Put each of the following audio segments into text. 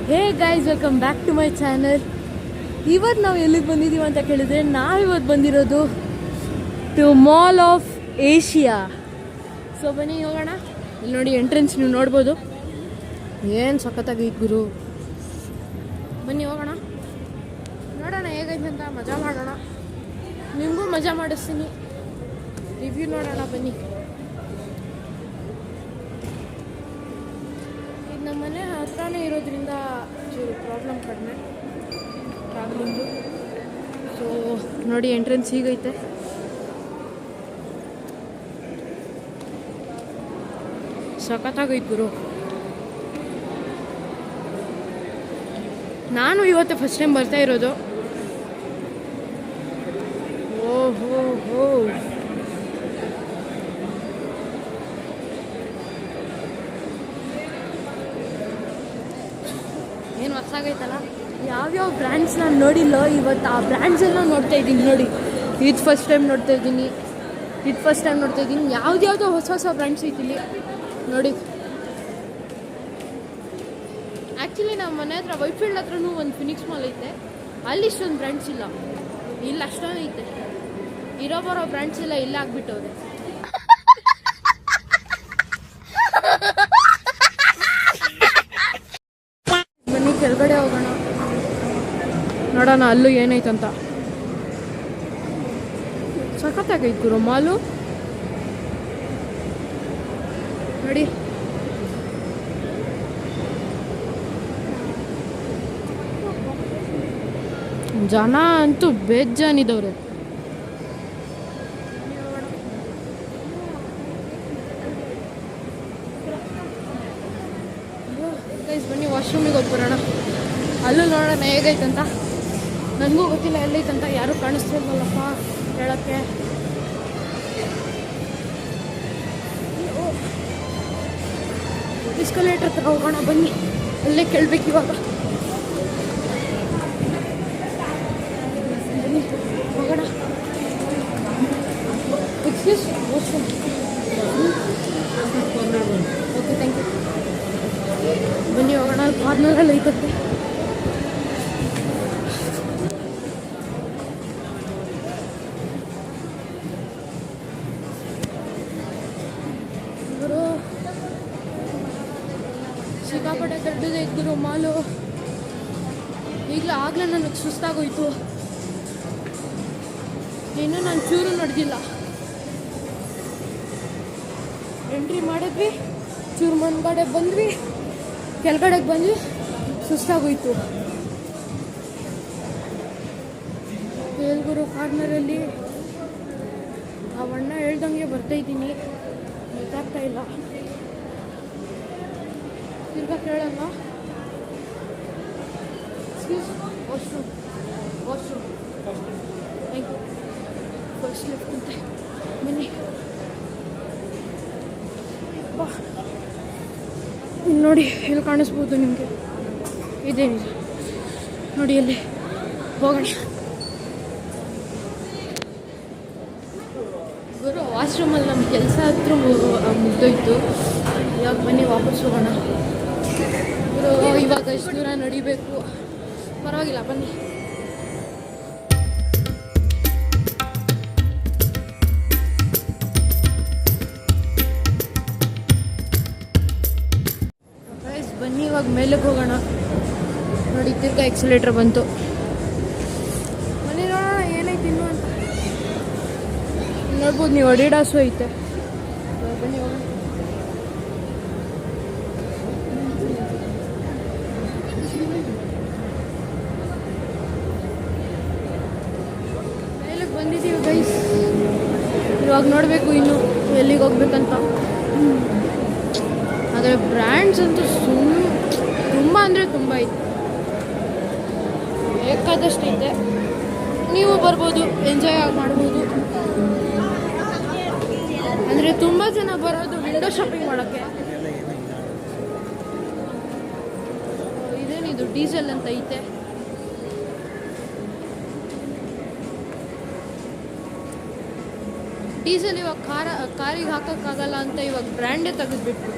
Hey guys, welcome back to my channel. ಇವತ್ತು ನಾವು ಎಲ್ಲಿಗೆ ಬಂದಿದ್ದೀವಿ ಅಂತ ಕೇಳಿದರೆ, ನಾವಿವತ್ತು ಬಂದಿರೋದು to mall of Asia. So ಬನ್ನಿ ಹೋಗೋಣ. ಇಲ್ಲಿ ನೋಡಿ ಎಂಟ್ರೆನ್ಸ್ ನೀವು ನೋಡ್ಬೋದು, ಏನು ಸಖತ್ತಾಗೈತೆ ಗುರು. ಬನ್ನಿ ಹೋಗೋಣ, ನೋಡೋಣ ಹೇಗೈತೆ ಅಂತ, ಮಜಾ ಮಾಡೋಣ. ನಿಮಗೂ ಮಜಾ ಮಾಡಿಸ್ತೀನಿ, ರಿವ್ಯೂ ನೋಡೋಣ ಬನ್ನಿ. ಇದು ನಮ್ಮ ಮನೆ ಹತ್ರನೇ ಇರೋದ್ರಿಂದ ಚೂರು ಪ್ರಾಬ್ಲಮ್ ಕಡಿಮೆ ಟ್ರಾವೆಲಿಂಗು. ಸೊ ನೋಡಿ ಎಂಟ್ರೆನ್ಸ್ ಹೀಗೈತೆ. ಸಖತ್ತಾಗೈತೆ ಗುರು. ನಾನು ಇವತ್ತು ಫಸ್ಟ್ ಟೈಮ್ ಬರ್ತಾ ಇರೋದು. ಓಹೋ ಹೋ, ಏನು ಹೊಸಾಗೈತಲ್ಲ. ಯಾವ್ಯಾವ ಬ್ರ್ಯಾಂಡ್ಸ್ ನಾನು ನೋಡಿಲ್ಲ ಇವತ್ತು, ಆ ಬ್ರ್ಯಾಂಡ್ಸ್ ಎಲ್ಲ ನೋಡ್ತಾ ಇದ್ದೀನಿ. ನೋಡಿ, ಇದು ಫಸ್ಟ್ ಟೈಮ್ ನೋಡ್ತಾ ಇದ್ದೀನಿ, ಯಾವ್ದ್ಯಾವುದೋ ಹೊಸ ಹೊಸ ಬ್ರ್ಯಾಂಡ್ಸ್ ಐತಿಲ್ಲಿ ನೋಡಿ. ಆ್ಯಕ್ಚುಲಿ ನಮ್ಮ ಮನೆ ಹತ್ರ ವೈಟ್ಫೀಲ್ಡ್ ಹತ್ರನೂ ಒಂದು ಫಿನಿಕ್ಸ್ ಮಾಲ್ ಐತೆ, ಅಲ್ಲಿ ಇಷ್ಟೊಂದು ಬ್ರ್ಯಾಂಡ್ಸ್ ಇಲ್ಲ. ಇಲ್ಲಿ ಅಷ್ಟೊಂದು ಐತೆ, ಇರೋ ಬರೋ ಬ್ರ್ಯಾಂಡ್ಸ್ ಎಲ್ಲ ಇಲ್ಲ ಆಗ್ಬಿಟ್ಟವ್ರೆ. ಬನ್ನಿ ಕೆಳಗಡೆ ಹೋಗೋಣ, ನೋಡೋಣ ಅಲ್ಲೂ ಏನೈತಂತ. ಸಖತ್ತಾಗೈತೆ ಗುರು ಮಾಲು ನೋಡಿ. ಜನ ಅಂತೂ ಬೇಜಾನಿದವ್ರೆ. ಬನ್ನಿ ವಾಶ್ರೂಮಿಗೆ ಹೋಗ್ಬರೋಣ, ಅಲ್ಲೂ ನೋಡೋಣ ಹೇಗೈತಂತ. ನನಗೂ ಗೊತ್ತಿಲ್ಲ ಎಲ್ಲೈತಂತ, ಯಾರೂ ಕಾಣಿಸ್ತಿಲ್ವಲ್ಲಪ್ಪ ಹೇಳೋಕ್ಕೆ. ಎಸ್ಕಲೇಟರ್ ಹತ್ರ ಹೋಗೋಣ ಬನ್ನಿ, ಅಲ್ಲೇ ಕೇಳಬೇಕು ಇವಾಗ. ಬನ್ನಿ ಹೋಗೋಣ. Excuse washroom. Okay, thank you. ಬನ್ನಿ ಹೋಗೋಣ, ಕಾರ್ನರಲ್ಲಿ ಐತಂತೆ. ಗುರು ಸಿಕ್ಕಾಪಟ್ಟೆ ದೊಡ್ಡದೇ ಇದ್ದರು ಮಾಲು. ಆಗಲೇ ನನಗೆ ಸುಸ್ತಾಗೋಯ್ತು, ಇನ್ನೂ ನಾನು ಚೂರು ನಡೆದಿಲ್ಲ. ಎಂಟ್ರಿ ಮಾಡಿದ್ವಿ, ಚೂರು ಮುಂದ್ಗಡೆ ಬಂದ್ವಿ, ಕೆಳಗಡೆಗೆ ಬಂದ್ವಿ, ಸುಸ್ತಾಗೋಯ್ತು. ಗುರು ಕಾರ್ನರಲ್ಲಿ ಆ ಅಣ್ಣ ಹೇಳ್ದಂಗೆ ಬರ್ತಾಯಿದ್ದೀನಿ, ಗೊತ್ತಾಗ್ತಾ ಇಲ್ಲ. ತಿರ್ಗಾ ಕೇಳೋಣ. Washroom thank you. First lift ಅಂತೆ, ಬನ್ನಿ. ಬಾ, ಇಲ್ಲಿ ನೋಡಿ, ಇಲ್ಲಿ ಕಾಣಿಸ್ಬೋದು ನಿಮಗೆ, ಇದೇನಿದೆ ನೋಡಿ, ಅಲ್ಲಿ ಹೋಗೋಣ. ಗುರು ವಾಶ್ರೂಮಲ್ಲಿ ನಮ್ಮ ಕೆಲಸ ಹತ್ರ ಮುಗ್ದೋಯ್ತು. ಇವಾಗ ಬನ್ನಿ ವಾಪಸ್ ಹೋಗೋಣ. ಗುರು ಇವಾಗ ಎಷ್ಟು ದೂರ ನಡಿಬೇಕು, ಪರವಾಗಿಲ್ಲ ಬನ್ನಿ. ಬನ್ನಿ ಇವಾಗ ಮೇಲಕ್ಕೆ ಹೋಗೋಣ. ನೋಡಿ ತಿರ್ಗಾ ಎಕ್ಸಲೇಟರ್ ಬಂತು. ಬನ್ನಿ ನೋಡೋಣ ಏನೈತಿ ಇನ್ನು ಅಂತ. ನೋಡ್ಬೋದು ನೀವು, ಅಡಿಡಾಸು ಐತೆ. ಬನ್ನಿ ಹೋಗೋಣ. ಮೇಲಕ್ಕೆ ಬಂದಿದ್ದೀವಿ ಗೈಸ್. ಇವಾಗ ನೋಡಬೇಕು ಇನ್ನು ಎಲ್ಲಿಗೆ ಹೋಗ್ಬೇಕಂತ. ಆದರೆ ಬ್ರ್ಯಾಂಡ್ಸ್ ಅಂತೂ ತುಂಬ ಅಂದರೆ ತುಂಬ ಐತೆ, ಬೇಕಾದಷ್ಟು ಐತೆ. ನೀವು ಬರ್ಬೋದು, ಎಂಜಾಯ್ ಮಾಡ್ಬೋದು. ಅಂದರೆ ತುಂಬ ಜನ ಬರೋದು ವಿಂಡೋ ಶಾಪಿಂಗ್ ಮಾಡೋಕ್ಕೆ. ಇದೇನಿದು ಡೀಸೆಲ್ ಅಂತ ಐತೆ. ಡೀಸೆಲ್ ಇವಾಗ ಕಾರಿಗೆ ಹಾಕೋಕ್ಕಾಗಲ್ಲ ಅಂತ ಇವಾಗ ಬ್ರ್ಯಾಂಡೇ ತೆಗೆದುಬಿಟ್ರು.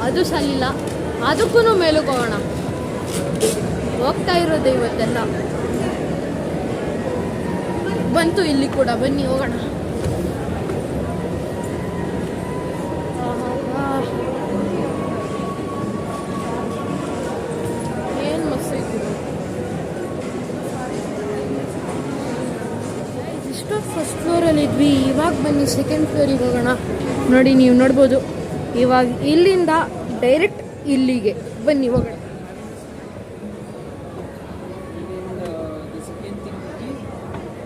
ಅದು ಸಲಿಲ್ಲ, ಅದಕ್ಕೂ ಮೇಲಕ್ಕೆ ಹೋಗೋಣ. ಹೋಗ್ತಾ ಇರೋದು ಇವತ್ತೆಲ್ಲ ಬಂತು ಇಲ್ಲಿ ಕೂಡ. ಬನ್ನಿ ಹೋಗೋಣ. ಏನು ಮಸ್ತ್ ಐತಿ. ಇಷ್ಟು ಫಸ್ಟ್ ಫ್ಲೋರಲ್ಲಿ ಇದ್ವಿ, ಇವಾಗ ಬನ್ನಿ ಸೆಕೆಂಡ್ ಫ್ಲೋರಿಗೆ ಹೋಗೋಣ. ನೋಡಿ, ನೀವು ನೋಡ್ಬೋದು, ಇವಾಗ ಇಲ್ಲಿಂದ ಡೈರೆಕ್ಟ್ ಇಲ್ಲಿಗೆ ಬನ್ನಿ ಹೋಗೋಣ.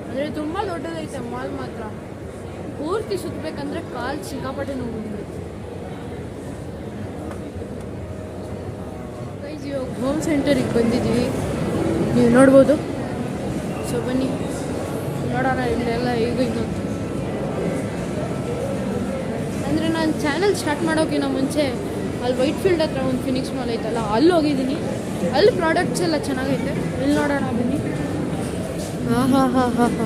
ಅಂದರೆ ತುಂಬ ದೊಡ್ಡದೈತೆ ಮಾಲ್ ಮಾತ್ರ. ಪೂರ್ತಿ ಸುತ್ತಬೇಕಂದ್ರೆ ಕಾಲು ಸಿಕ್ಕಾಪಟ್ಟೆ ನೋವು. ಇವಾಗ ಹೋಮ್ ಸೆಂಟರಿಗೆ ಬಂದಿದ್ದೀವಿ, ನೀವು ನೋಡ್ಬೋದು. ಸೊ ಬನ್ನಿ ನೋಡೋಣ ಇಲ್ಲೆಲ್ಲ ಹೇಗೆ ಇನ್ನೊಂದು. ಅಂದರೆ ನಾನು ಚಾನಲ್ ಸ್ಟಾರ್ಟ್ ಮಾಡೋಕ್ಕಿಂತ ಮುಂಚೆ ಅಲ್ಲಿ ವೈಟ್ ಫೀಲ್ಡ್ ಹತ್ರ ಒಂದು ಫಿನಿಕ್ಸ್ ಮಾಲ್ ಐತಲ್ಲ, ಅಲ್ಲಿ ಹೋಗಿದ್ದೀನಿ. ಅಲ್ಲಿ ಪ್ರಾಡಕ್ಟ್ಸ್ ಎಲ್ಲ ಚೆನ್ನಾಗೈತೆ. ಇಲ್ಲಿ ನೋಡೋಣ ಬನ್ನಿ. ಹಾ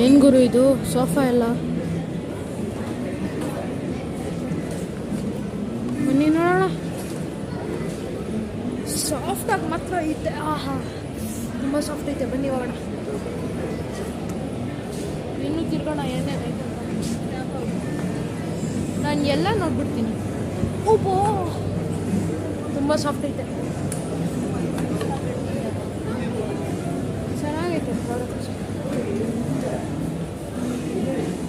ಏನು ಗುರು ಇದು ಸೋಫಾ ಎಲ್ಲ. ಬನ್ನಿ ನೋಡೋಣ. ಸಾಫ್ಟಾಗಿ ಮಾತ್ರ ಐತೆ. ತುಂಬ ಸಾಫ್ಟ್ ಐತೆ. ಬನ್ನಿ ಹೋಗೋಣ. ಇನ್ನೂ ತಿರ್ಗೋಣ ಏನೇನೈತೆ. ನಾನು ಎಲ್ಲ ನೋಡ್ಬಿಡ್ತೀನಿ. ಓಪೋ ತುಂಬ ಸಾಫ್ಟ್ ಐತೆ, ಚೆನ್ನಾಗೈತೆ ಪ್ರಾಡಕ್ಟ್ಸ್.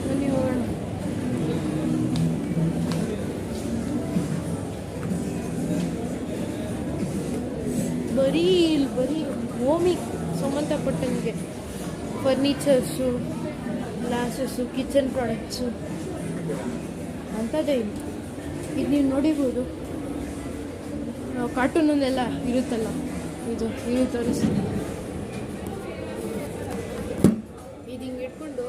ಬನ್ನಿ ಹೋಗೋಣ. ಬರೀ ಹೋಮಿಗೆ ಸಂಬಂಧಪಟ್ಟಂಗೆ ಫರ್ನಿಚರ್ಸು, ಗ್ಲಾಸಸ್ಸು, ಕಿಚನ್ ಪ್ರಾಡಕ್ಟ್ಸು ಅಂಥದ್ದೇ ಇಲ್ಲ. ಇದು ನೀವು ನೋಡಿರ್ಬೋದು, ನಾವು ಕಾರ್ಟೂನಲ್ಲೆಲ್ಲ ಇರುತ್ತಲ್ಲ, ಇದು ತೋರಿಸ್ತೀನಿ. ಇದು ಹಿಂಗೆ ಇಟ್ಕೊಂಡು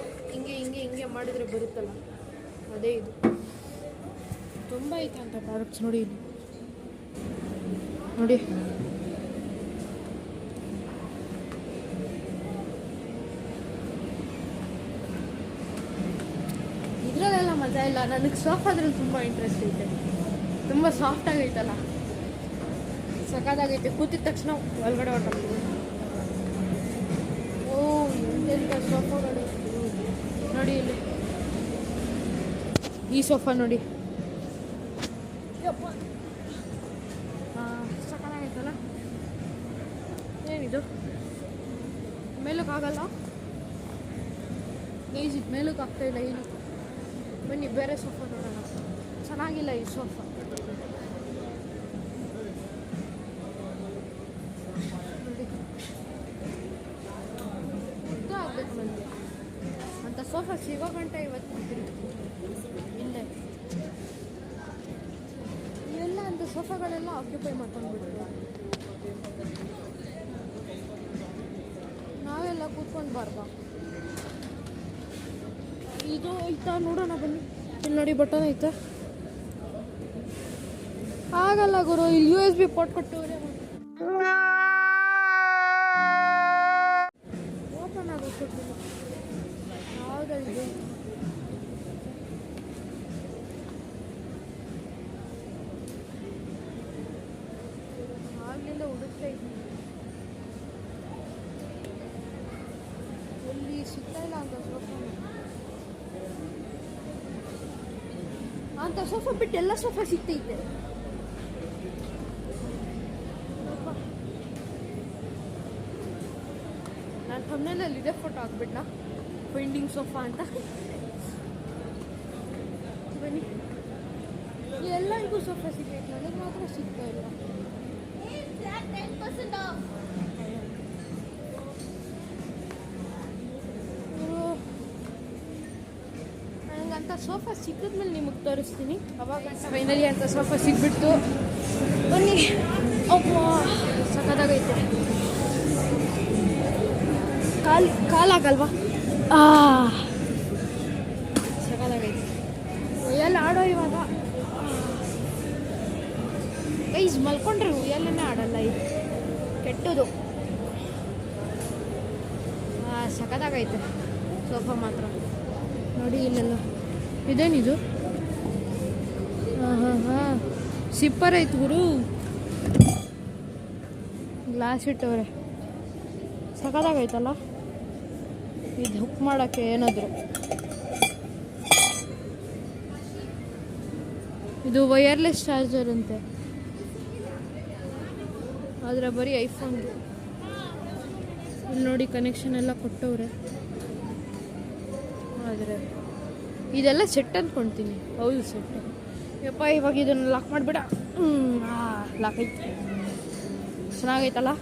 ಹಿಂಗೆ ಮಾಡಿದರೆ ಬರುತ್ತಲ್ಲ, ಅದೇ ಇದು. ತುಂಬ ಐತೆ ಅಂತ ಪ್ರಾಡಕ್ಟ್ಸ್. ನೋಡಿ ಇಲ್ಲಿ ನೋಡಿ. ಇದರಲ್ಲೆಲ್ಲ ಮಜಾ ಇಲ್ಲ. ನನಗೆ ಸೋಫಾದ್ರಲ್ಲಿ ತುಂಬ ಇಂಟ್ರೆಸ್ಟ್ ಐತೆ. ತುಂಬ ಸಾಫ್ಟ್ ಆಗೈತಲ್ಲ, ಸಖತ್ತಾಗೈತೆ. ಕೂತಿದ ತಕ್ಷಣ ಒಳಗಡೆ ಹೊರಟೋಗ್ತೀವಿ. ಓ ಎಂತೆಂಥ ಸೋಫಾಗಳು ನೋಡಿ ಇಲ್ಲಿ. ಈ ಸೋಫಾ ನೋಡಿ, ಸಖತ್ತಾಗೈತಲ್ಲ. ಏನಿದು ಮೇಲಕ್ಕಾಗಲ್ಲ ಗೈಸ್, ಇದು ಮೇಲಕ್ಕೆ ಆಗ್ತಾಯಿಲ್ಲ ಏನು. ಬನ್ನಿ ಬೇರೆ ಸೋಫಾ ನೋಡೋಣ. ಚೆನ್ನಾಗಿಲ್ಲ ಈ ಸೋಫಾ. ಉದ್ದ ಆಗ್ಬೇಕು ನನಗೆ ಅಂತ ಸೋಫಾ ಸಿಗೋ ಗಂಟೆ ಇವತ್ತು ಇಲ್ಲೇ. ಇವೆಲ್ಲ ಅಂತ ಸೋಫಾಗಳೆಲ್ಲ ಆಕ್ಯುಪೈ ಮಾಡ್ಕೊಂಡ್ಬಿಟ್ರು. ನಾವೆಲ್ಲ ಕೂತ್ಕೊಂಡ್ಬಾರ್ದಾ? ಇದು ಐತಾ ನೋಡೋಣ ಬನ್ನಿ. ಇಲ್ಲಿ ನೋಡಿ ಬಟನ್ ಐತೆ. ಆಗಲ್ಲ ಗುರು, ಇಲ್ಲಿ USB ಪೋರ್ಟ್ ಕೊಟ್ಟವ್ರೆ. ಓಪನ್ ಆಗುತ್ತೆ ಯಾವುದಿದೆ? ಆಗ್ಲಿಂದ ಹುಡುಕ್ತಾ ಇದ್ದೀನಿ, ಎಲ್ಲಿ ಸಿಗ್ತಾ ಇಲ್ಲ ಅಂತ ಸೋಫಾ. ಅಂತ ಸೋಫಾ ಬಿಟ್ಟು ಎಲ್ಲ ಸೋಫಾ ಸಿಗ್ತೈತೆ. ನಾನು ಥಂಬ್ನೇಲಲ್ಲಿ ಇದೇ ಫೋಟೋ ಹಾಕ್ಬಿಟ್ನಾ, ಫೈಂಡಿಂಗ್ ಸೋಫಾ ಅಂತ. ಬನ್ನಿ, ಎಲ್ಲರಿಗೂ ಸೋಫಾ ಸಿಗ್ತೈತೆ, ನನಗೆ ಮಾತ್ರ ಸಿಗ್ತಾ ಇಲ್ಲ. ನನಗಂತ ಸೋಫಾ ಸಿಕ್ಕಿದ್ಮೇಲೆ ನಿಮಗೆ ತೋರಿಸ್ತೀನಿ. ಅವಾಗ ಫೈನಲಿ ಅಂತ ಸೋಫಾ ಸಿಗ್ಬಿಡ್ತು. ಬನ್ನಿ. ಅಪ್ಪ ಸಖತ್ತಾಗೈತೆ. ಕಾಲಾಗಲ್ವಾ? ಸಖತ್ತಾಗೈತೆ. ಉಯ್ಯಾಲೆ ಆಡೋ ಇವಾಗ. ಗೈಸ್ ಮಲ್ಕೊಂಡ್ರೆ ಉಯ್ಯಾಲೆನೇ ಆಡಲ್ಲ, ಇದು ಕೆಟ್ಟದು. ಸಖತ್ತಾಗೈತೆ ಸೋಫಾ ಮಾತ್ರ. ನೋಡಿ ಇಲ್ಲೆಲ್ಲ ಇದೇನಿದು? ಸಿಪ್ಪರ್ ಐತೆ ಗುರು. ಗ್ಲಾಸ್ ಇಟ್ಟವ್ರೆ, ಸಖತ್ತಾಗೈತಲ್ಲ ಇದು ಹುಕ್ ಮಾಡೋಕ್ಕೆ. ಏನಾದರೂ ಇದು ವೈರ್ಲೆಸ್ ಚಾರ್ಜರ್ ಅಂತೆ, ಆದರೆ ಬರೀ ಐಫೋನ್ಗೆ. ಇಲ್ಲಿ ನೋಡಿ ಕನೆಕ್ಷನ್ ಎಲ್ಲ ಕೊಟ್ಟವ್ರೆ, ಆದರೆ ಇದೆಲ್ಲ ಸೆಟ್ ಅಂದ್ಕೊಳ್ತೀನಿ. ಹೌದು ಸೆಟ್. ಯಪ್ಪ ಇವಾಗ ಇದನ್ನು ಲಾಕ್ ಮಾಡಿಬಿಡ. ಲಾಕ್ ಐತೆ, ಚೆನ್ನಾಗೈತಲ್ಲ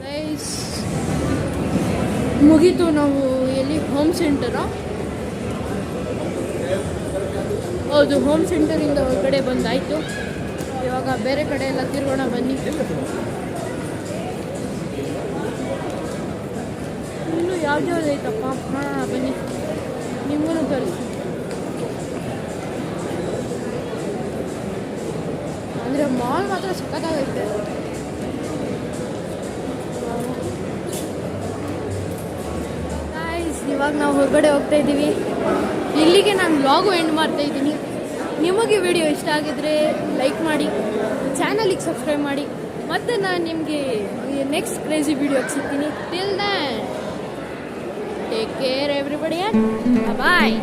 ಗೈಸ್. ಮುಗೀತು. ನಾವು ಎಲ್ಲಿ ಹೋಮ್ ಸೆಂಟರಾ? ಹೌದು, ಹೋಮ್ ಸೆಂಟರಿಂದ ಹೊರಗಡೆ ಬಂದಾಯಿತು. ಇವಾಗ ಬೇರೆ ಕಡೆ ಎಲ್ಲ ತಿರ್ಗೋಣ ಬನ್ನಿ. ಇನ್ನೂ ಯಾವ್ದು ಐತಪ್ಪ. ಹಾಂ ಬನ್ನಿ, ನಿಮಗೂ ತೋರಿಸ್ತೀನಿ. ಅಂದರೆ ಮಾಲ್ ಮಾತ್ರ ಸಖತ್ತಾಗೈತೆ. ಇವಾಗ ನಾವು ಹೊರಗಡೆ ಹೋಗ್ತಾ ಇದ್ದೀವಿ. ಇಲ್ಲಿಗೆ ನಾನು ವ್ಲಾಗು ಎಂಡ್ ಮಾಡ್ತಾ ಇದ್ದೀನಿ. ನಿಮಗೆ ವಿಡಿಯೋ ಇಷ್ಟ ಆಗಿದ್ರೆ ಲೈಕ್ ಮಾಡಿ, ಚಾನಲಿಗೆ ಸಬ್ಸ್ಕ್ರೈಬ್ ಮಾಡಿ. ಮತ್ತು ನಾನು ನಿಮಗೆ ನೆಕ್ಸ್ಟ್ ಕ್ರೇಜಿ ವಿಡಿಯೋಗೆ ಸಿಗ್ತೀನಿ. Till then take care everybody, ಬಾಯ್.